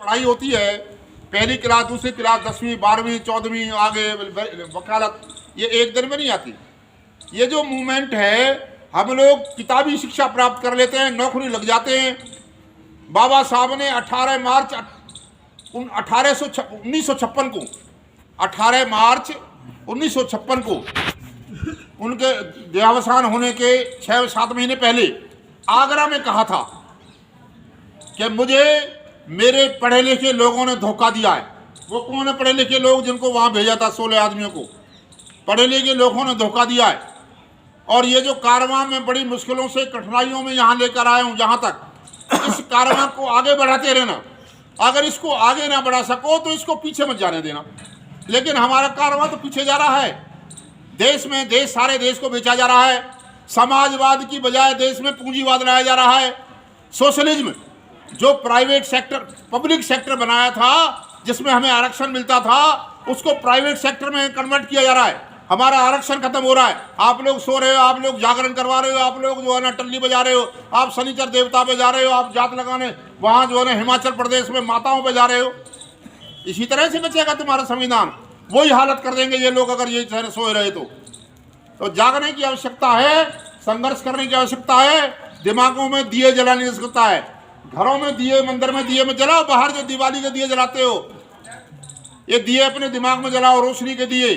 पढ़ाई होती है, पहली क्लास, दूसरी क्लास, 10वीं 12वीं 14वीं आगे वकालत, ये एक दिन में नहीं आती। ये जो मूवमेंट है, हम लोग किताबी शिक्षा प्राप्त कर लेते हैं, नौकरी लग जाते हैं। बाबा साहब ने 18 मार्च 1956 को 18 मार्च 1956 को उनके देहावसान होने के 6-7 महीने पहले आगरा में कहा था कि मुझे मेरे पढ़े लिखे लोगों ने धोखा दिया है। वो कौन है पढ़े लिखे लोग जिनको वहाँ भेजा था? 16 आदमियों को पढ़े लिखे लोगों ने धोखा दिया है। और ये जो कारवां में बड़ी मुश्किलों से, कठिनाइयों में यहाँ लेकर आया हूँ, जहाँ तक इस कारवां को आगे बढ़ाते रहना। अगर इसको आगे ना बढ़ा सको तो इसको पीछे मत जाने देना। लेकिन हमारा कारवां तो पीछे जा रहा है। देश में सारे देश को बेचा जा रहा है। समाजवाद की बजाय देश में पूंजीवाद लाया जा रहा है। सोशलिज्म, जो प्राइवेट सेक्टर पब्लिक सेक्टर बनाया था, जिसमें हमें आरक्षण मिलता था, उसको प्राइवेट सेक्टर में कन्वर्ट किया जा रहा है। हमारा आरक्षण खत्म हो रहा है। आप लोग सो रहे हो, आप लोग जागरण करवा रहे हो, आप लोग जो है ना टल्ली बजा रहे हो, आप शनिचर देवता पे जा रहे हो, आप जात लगाने वहाँ जो है ना हिमाचल प्रदेश में माताओं पे जा रहे हो। इसी तरह से बचेगा तुम्हारा संविधान। वही हालत कर देंगे ये लोग अगर ये सोए रहे तो जागने की आवश्यकता है, संघर्ष करने की आवश्यकता है। दिमागों में दिए जलाने की आवश्यकता है। घरों में दिए, मंदिर में दिए में जलाओ। बाहर जो दिवाली के दिए जलाते हो, ये दिए अपने दिमाग में जलाओ, रोशनी के दिए।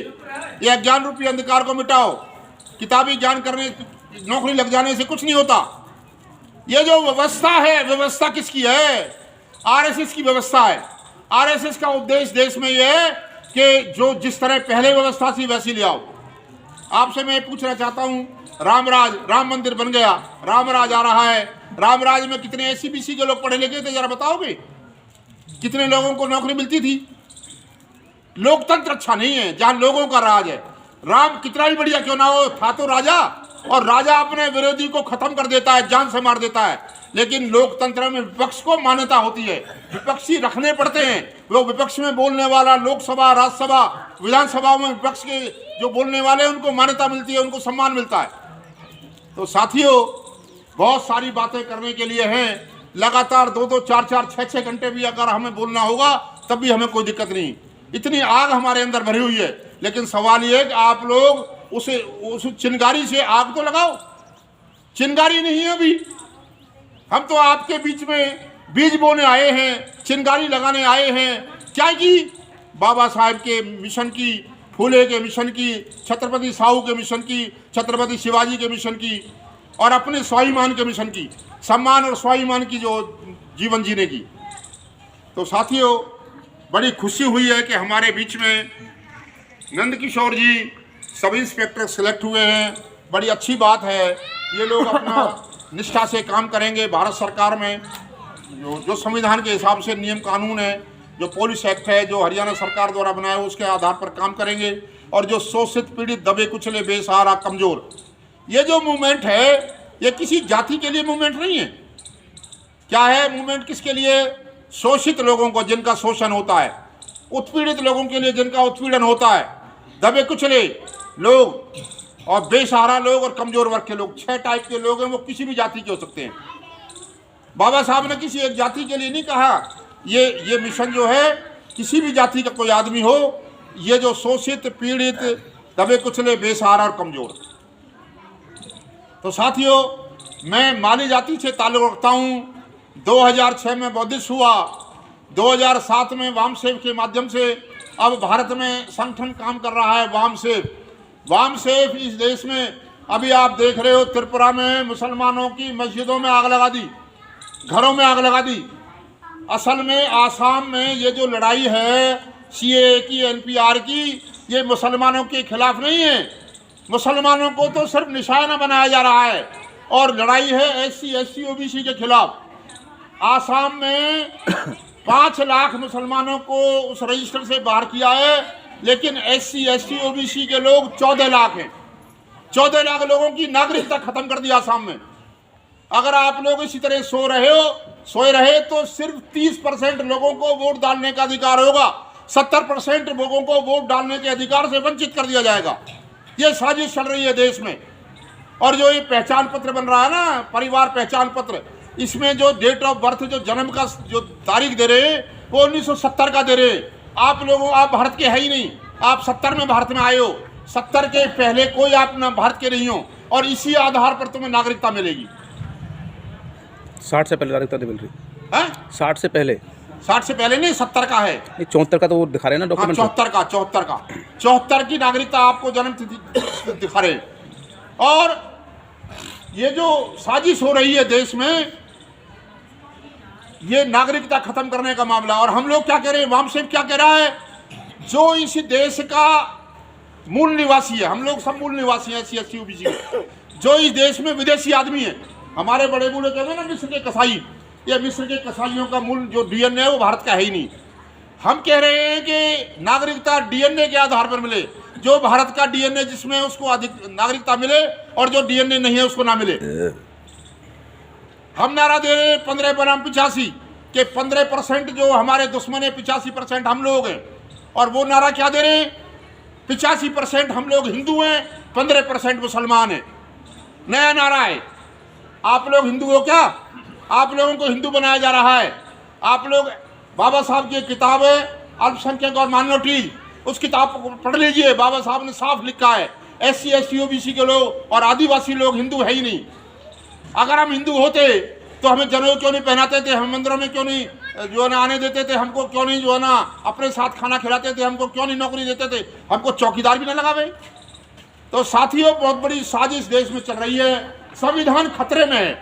ये अज्ञान रूपी अंधकार को मिटाओ। किताबी ज्ञान करने, नौकरी लग जाने से कुछ नहीं होता। ये जो व्यवस्था है, व्यवस्था किसकी है? आरएसएस की व्यवस्था है। आरएसएस का उद्देश्य देश में यह है कि जो जिस तरह पहले व्यवस्था थी वैसी ले आओ। आपसे मैं पूछना चाहता हूँ, राम मंदिर बन गया, रामराज आ रहा है। रामराज में कितने एससी बीसी के लोग पढ़े लिखे थे, जरा बताओगे? कितने लोगों को नौकरी मिलती थी? लोकतंत्र अच्छा नहीं है जहां लोगों का राज है। राम कितना भी बढ़िया क्यों ना हो, था तो राजा, और राजा अपने विरोधी को खत्म कर देता है, जान से मार देता है। लेकिन लोकतंत्र में विपक्ष को मान्यता होती है, विपक्षी रखने पड़ते हैं। वो विपक्ष में बोलने वाला, लोकसभा, राज्यसभा, विधानसभा में विपक्ष के जो बोलने वाले, उनको मान्यता मिलती है, उनको सम्मान मिलता है। तो साथियों, बहुत सारी बातें करने के लिए हैं। लगातार 2-2, 4-4, 6-6 घंटे भी अगर हमें बोलना होगा तब भी हमें कोई दिक्कत नहीं। इतनी आग हमारे अंदर भरी हुई है। लेकिन सवाल ये है कि आप लोग उस चिंगारी से आग तो लगाओ। चिंगारी नहीं है अभी। हम तो आपके बीच में बीज बोने आए हैं, चिंगारी लगाने आए हैं। क्या की? बाबा साहब के मिशन की, फूले के मिशन की, छत्रपति साहू के मिशन की, छत्रपति शिवाजी के मिशन की, और अपने स्वाभिमान के मिशन की, सम्मान और स्वाभिमान की जो जीवन जीने की। तो साथियों, बड़ी खुशी हुई है कि हमारे बीच में नंदकिशोर जी सब इंस्पेक्टर सिलेक्ट हुए हैं। बड़ी अच्छी बात है। ये लोग अपना निष्ठा से काम करेंगे। भारत सरकार में जो संविधान के हिसाब से नियम कानून है, जो पुलिस एक्ट है, जो हरियाणा सरकार द्वारा बनाया, उसके आधार पर काम करेंगे। और जो शोषित, पीड़ित, दबे कुचले, बेसहारा, कमज़ोर, ये जो मूवमेंट है, ये किसी जाति के लिए मूवमेंट नहीं है। क्या है मूवमेंट? किसके लिए? शोषित लोगों को, जिनका शोषण होता है, उत्पीड़ित लोगों के लिए, जिनका उत्पीड़न होता है, दबे कुचले लोग और बेसहारा लोग और कमजोर वर्ग के लोग। 6 टाइप के लोग हैं, वो किसी भी जाति के हो सकते हैं। बाबा साहब ने किसी एक जाति के लिए नहीं कहा। ये मिशन जो है, किसी भी जाति का कोई आदमी हो, ये जो शोषित, पीड़ित, दबे कुचले, बेसहारा और कमजोर। तो साथियों, मैं माली जाति से ताल्लुक़ रखता हूँ। 2006 में बौद्धिस्ट हुआ, 2007 में वामसेव के माध्यम से अब भारत में संगठन काम कर रहा है। वामसेव इस देश में, अभी आप देख रहे हो, त्रिपुरा में मुसलमानों की मस्जिदों में आग लगा दी, घरों में आग लगा दी। असल में आसाम में ये जो लड़ाई है सीएए की, एनपीआर की, ये मुसलमानों के खिलाफ नहीं है। मुसलमानों को तो सिर्फ निशाना बनाया जा रहा है, और लड़ाई है एससी, एसटी, ओबीसी के खिलाफ। आसाम में 5 लाख मुसलमानों को उस रजिस्टर से बाहर किया है, लेकिन एससी, एसटी, ओबीसी के लोग 14 लाख हैं। 14 लाख लोगों की नागरिकता खत्म कर दी आसाम में। अगर आप लोग इसी तरह सोए रहे तो सिर्फ 30% लोगों को वोट डालने का अधिकार होगा, 70% लोगों को वोट डालने के अधिकार से वंचित कर दिया जाएगा। ये साजिश चल रही है देश में। और जो ये पहचान पत्र बन रहा है ना, परिवार पहचान पत्र, इसमें जो डेट ऑफ बर्थ, जो जन्म का जो तारीख दे रहे हैं, वो 1970 का दे रहे। आप लोगों, आप भारत के है ही नहीं, आप 70 में भारत में आए हो, 70 के पहले कोई आप ना भारत के नहीं हो, और इसी आधार पर तुम्हें नागरिकता मिलेगी। 60 से पहले नागरिकता मिल रही है? 60 से पहले, 60 से पहले नहीं, 70 का है। 74 का तो वो दिखा रहे हैं ना डॉक्यूमेंट। 74 की नागरिकता आपको जन्म तिथि दिखा रहे। और ये जो साजिश हो रही है देश में, ये नागरिकता खत्म करने का मामला। और हम लोग क्या कह रहे हैं, वामसेफ क्या कह रहा है, जो इस देश का मूल निवासी है, हम लोग सब मूल निवासी हैं SC ST OBC के, जो इस देश में विदेशी आदमी है, हमारे बड़े बूढ़े कहते हैं ना मिस्र के कसाई, ये मिस्र के कसाईयों का मूल जो DNA है वो भारत का है ही नहीं। हम कह रहे हैं कि नागरिकता DNA के आधार पर मिले, जो भारत का DNA जिसमें उसको अधिक नागरिकता मिले, और जो DNA नहीं है उसको ना मिले। हम नारा दे रहे हैं 15 बनाम 85 के 15% जो हमारे दुश्मन है, 85% हम लोग हैं। और वो नारा क्या दे रहे हैं, 85% हम लोग हिंदू हैं, 15% मुसलमान हैं। नया नारा है। आप लोग हिंदू हो क्या? आप लोगों को हिंदू बनाया जा रहा है। आप लोग बाबा साहब की किताब है अल्पसंख्यक और माइनॉरिटीज, उस किताब को पढ़ लीजिए। बाबा साहब ने साफ लिखा है SC ST OBC के लोग और आदिवासी लोग हिंदू है ही नहीं। अगर हम हिंदू होते तो हमें जनेऊ क्यों नहीं पहनाते थे, हम मंदिरों में क्यों नहीं जो है ना आने देते थे, हमको क्यों नहीं जो है ना अपने साथ खाना खिलाते थे, हमको क्यों नहीं नौकरी देते थे, हमको चौकीदार भी ना लगावे। तो साथियों, बहुत बड़ी साजिश देश में चल रही है। संविधान खतरे में है।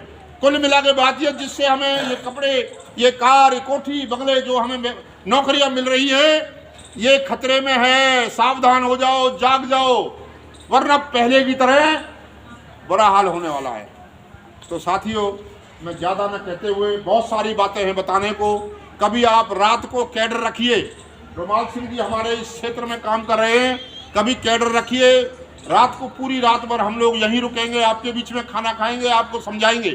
कुल मिला के बात यह, जिससे हमें ये कपड़े, ये कार, ये कोठी, बंगले, जो हमें नौकरियां मिल रही है, ये खतरे में है। सावधान हो जाओ, जाग जाओ, वरना पहले की तरह बुरा हाल होने वाला है। तो साथियों, मैं ज़्यादा न कहते हुए, बहुत सारी बातें हैं बताने को। कभी आप रात को कैडर रखिए, रुमाल सिंह जी हमारे इस क्षेत्र में काम कर रहे हैं, कभी कैडर रखिए, रात को पूरी रात भर हम लोग यहीं रुकेंगे, आपके बीच में खाना खाएंगे, आपको समझाएंगे,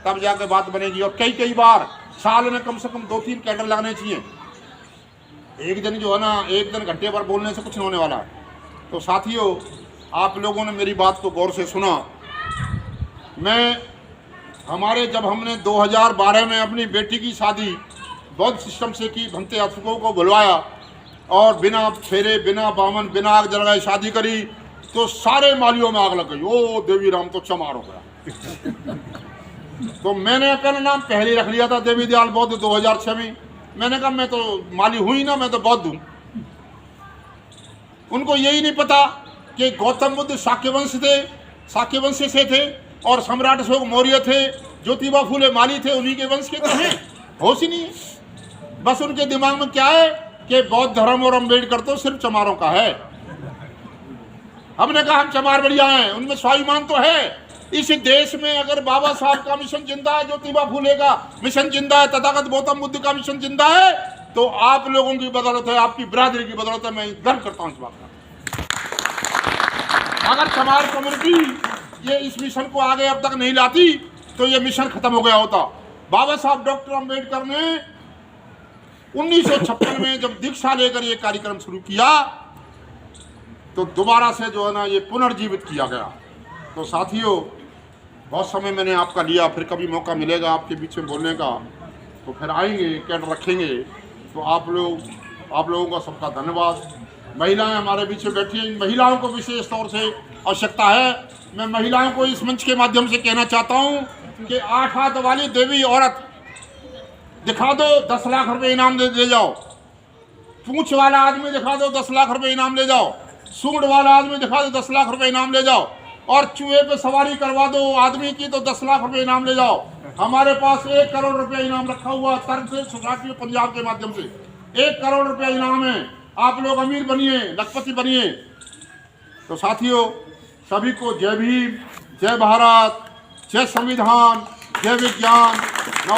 तब जाकर बात बनेगी। और कई बार साल में कम से कम 2-3 कैडर लगने चाहिए। एक दिन जो है ना, एक दिन घंटे भर बोलने से कुछ नहीं होने वाला है। तो साथियों, आप लोगों ने मेरी बात को गौर से सुना। हमारे जब हमने 2012 में अपनी बेटी की शादी बौद्ध सिस्टम से की, भंते अफसरों को बुलवाया और बिना फेरे, बिना बामन, बिना आग जलाए शादी करी, तो सारे मालियों में आग लग गई। ओ देवी राम तो चमार हो गया। तो मैंने अपना नाम पहले रख लिया था देवी दयाल बौद्ध 2006 में। मैंने कहा मैं तो माली हुई ना, मैं तो बौद्ध हूँ। उनको यही नहीं पता कि गौतम बुद्ध शाक्य वंश थे, शाक्य वंश से थे, और सम्राट अशोक मौर्य थे, ज्योतिबा फूले माली थे, उन्हीं के वंश के तो हैं। होश ही नहीं है। बस उनके दिमाग में क्या है कि बौद्ध धर्म और अम्बेडकर तो सिर्फ चमारों का है। हमने कहा हम चमार बढ़िया हैं, उनमें स्वाभिमान तो है। इस देश में अगर बाबा साहब का मिशन जिंदा है, ज्योतिबा फूले का मिशन जिंदा है, तथागत गौतम बुद्ध का मिशन जिंदा है, तो आप लोगों की बदौलत है, आपकी बिरादरी की बदौलत है। मैं गर्व करता हूं इस बात का। अगर चमार कम्युनिटी ये इस मिशन को आगे अब तक नहीं लाती तो ये मिशन खत्म हो गया होता। बाबा साहब डॉक्टर अंबेडकर ने 1956 में जब दीक्षा लेकर ये कार्यक्रम शुरू किया, तो दोबारा से जो है ना ये पुनर्जीवित किया गया। तो साथियों, बहुत समय मैंने आपका लिया, फिर कभी मौका मिलेगा आपके बीच में बोलने का तो फिर आएंगे, कैडर रखेंगे। तो आप लोगों का सबका धन्यवाद। महिलाएं हमारे बीच में बैठी हैं, महिलाओं को विशेष तौर से आवश्यकता है। मैं महिलाओं को इस मंच के माध्यम से कहना चाहता हूं कि 8 हाथ वाली देवी औरत दिखा दो, 10 लाख रुपए इनाम ले जाओ। पूंछ वाला आदमी दिखा दो, 10 लाख रुपए इनाम ले जाओ। सूंड वाला आदमी दिखा दो, 10 लाख रुपए इनाम ले जाओ। और चूहे पे सवारी करवा दो आदमी की तो 10 लाख रुपए इनाम ले जाओ। हमारे पास 1 करोड़ रुपए इनाम रखा हुआ तर्क से सोसाइटी ऑफ पंजाब के माध्यम से 1 करोड़ रुपए इनाम है। आप लोग अमीर बनिए, लखपति बनिए। तो साथियों, सभी को जय भीम, जय भारत, जय संविधान, जय विज्ञान। नौ